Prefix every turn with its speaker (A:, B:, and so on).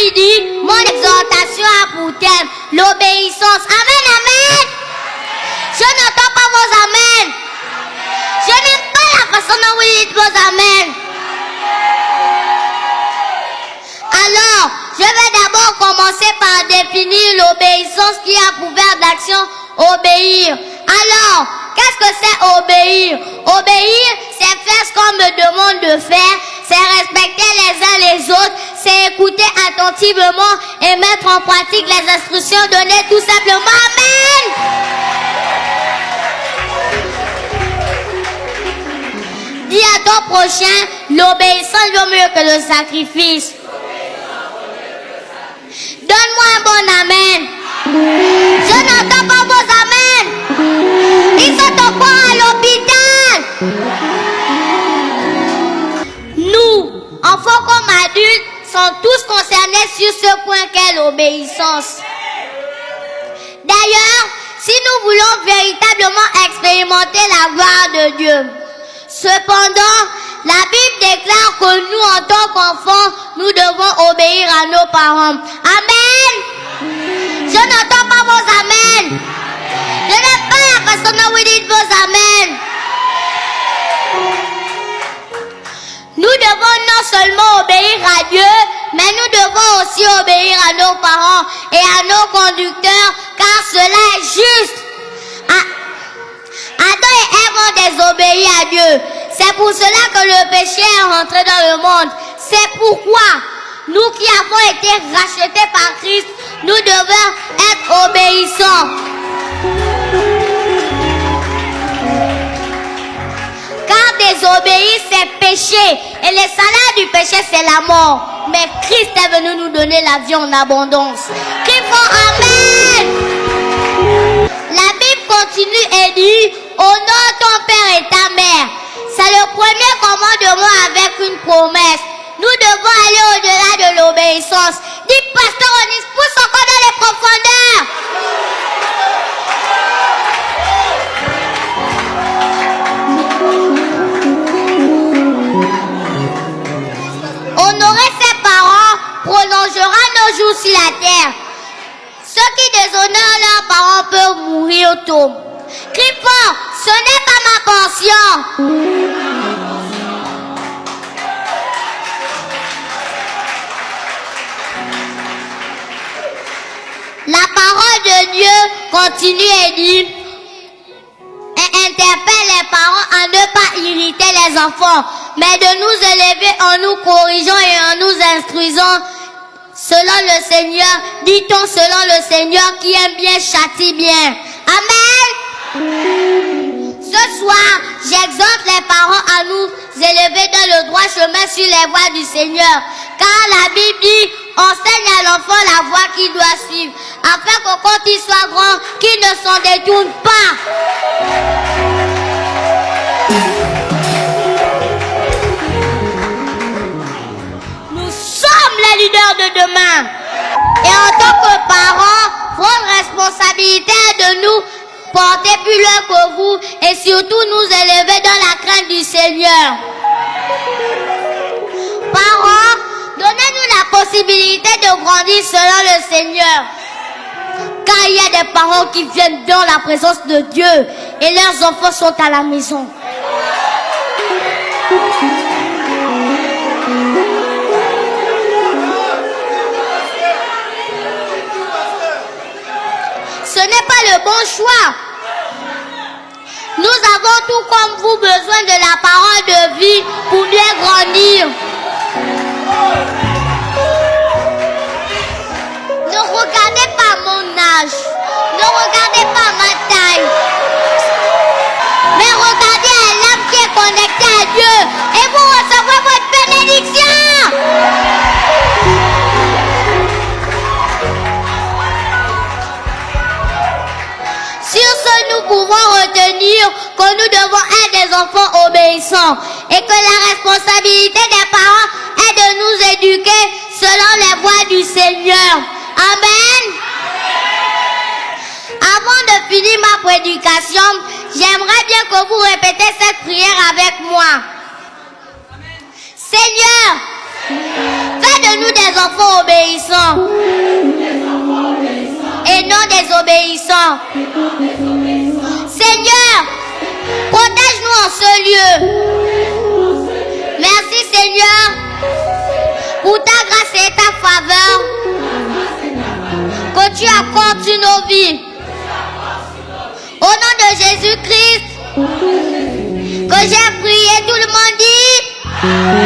A: midi, mon exhortation a pour thème l'obéissance. Amen, amen. Je n'entends pas vos amens. Je n'aime pas la façon dont vous dites vos amens. Alors, je vais d'abord commencer par définir l'obéissance qui a pour verbe d'action obéir. Alors, qu'est-ce que c'est obéir? Obéir, c'est faire ce qu'on me demande de faire, c'est respecter les uns les autres, c'est écouter attentivement et mettre en pratique les instructions données tout simplement. Amen! Dis à ton prochain, l'obéissance vaut mieux que le sacrifice. Donne-moi un bon amen. Je n'entends pas vos amens. Ils sont encore à l'hôpital. Nous, enfants comme adultes, sommes tous concernés sur ce point qu'est l'obéissance. D'ailleurs, si nous voulons véritablement expérimenter la gloire de Dieu, cependant, la Bible déclare que nous, en tant qu'enfants, nous devons obéir à nos parents. Amen. Je n'entends pas vos amens. Je n'aime pas la façon dont vous dites vos amens. Nous devons non seulement obéir à Dieu, mais nous devons aussi obéir à nos parents et à nos conducteurs, car cela est juste. Adam et Ève ont désobéi à Dieu. C'est pour cela que le péché est rentré dans le monde. C'est pourquoi nous qui avons été rachetés par Christ, nous devons être obéissants. Car désobéir, c'est péché. Et le salaire du péché, c'est la mort. Mais Christ est venu nous donner la vie en abondance. Qu'il faut Amen. La Bible continue et dit, honore ton père et ta mère. C'est le premier commandement avec une promesse. Nous devons aller au-delà de l'obéissance. Dis, pasteur, on y pousse encore dans les profondeurs. Honorer ses parents prolongera nos jours sur la terre. Ceux qui déshonorent leurs parents peuvent mourir tôt. Crie fort, ce n'est pas ma portion. La parole de Dieu continue et dit, et interpelle les parents à ne pas irriter les enfants, mais de nous élever en nous corrigeant et en nous instruisant selon le Seigneur. Dit-on selon le Seigneur qui aime bien châtie bien. Amen. Ce soir, j'exhorte les parents à nous élever dans le droit chemin sur les voies du Seigneur. Car la Bible dit, enseigne à l'enfant la voie qu'il doit suivre, afin que quand il soit grand, qu'il ne s'en détourne pas. Nous sommes les leaders de demain. Et en tant que parents, votre responsabilité est de nous porter plus loin que vous et surtout nous élever dans la crainte du Seigneur. Parents, donnez-nous la possibilité de grandir selon le Seigneur. Car il y a des parents qui viennent dans la présence de Dieu et leurs enfants sont à la maison. Ce n'est pas le bon choix. Nous avons tout comme vous besoin de la parole de vie pour bien grandir. Ne regardez pas mon âge. Ne regardez pas ma taille. Mais regardez à l'âme qui est connectée à Dieu et vous recevrez votre bénédiction. Sur ce, nous pouvons retenir que nous devons être des enfants obéissants et que la responsabilité des parents est de nous éduquer selon les voies du Seigneur. Amen. Avant de finir ma prédication, j'aimerais bien que vous répétez cette prière avec moi. Seigneur, Fais de nous des enfants obéissants. Et non désobéissants. Seigneur, protège-nous en ce lieu. Merci Seigneur pour ta grâce et ta faveur que tu accordes sur nos vies. Au nom de Jésus-Christ, que j'ai prié, tout le monde dit.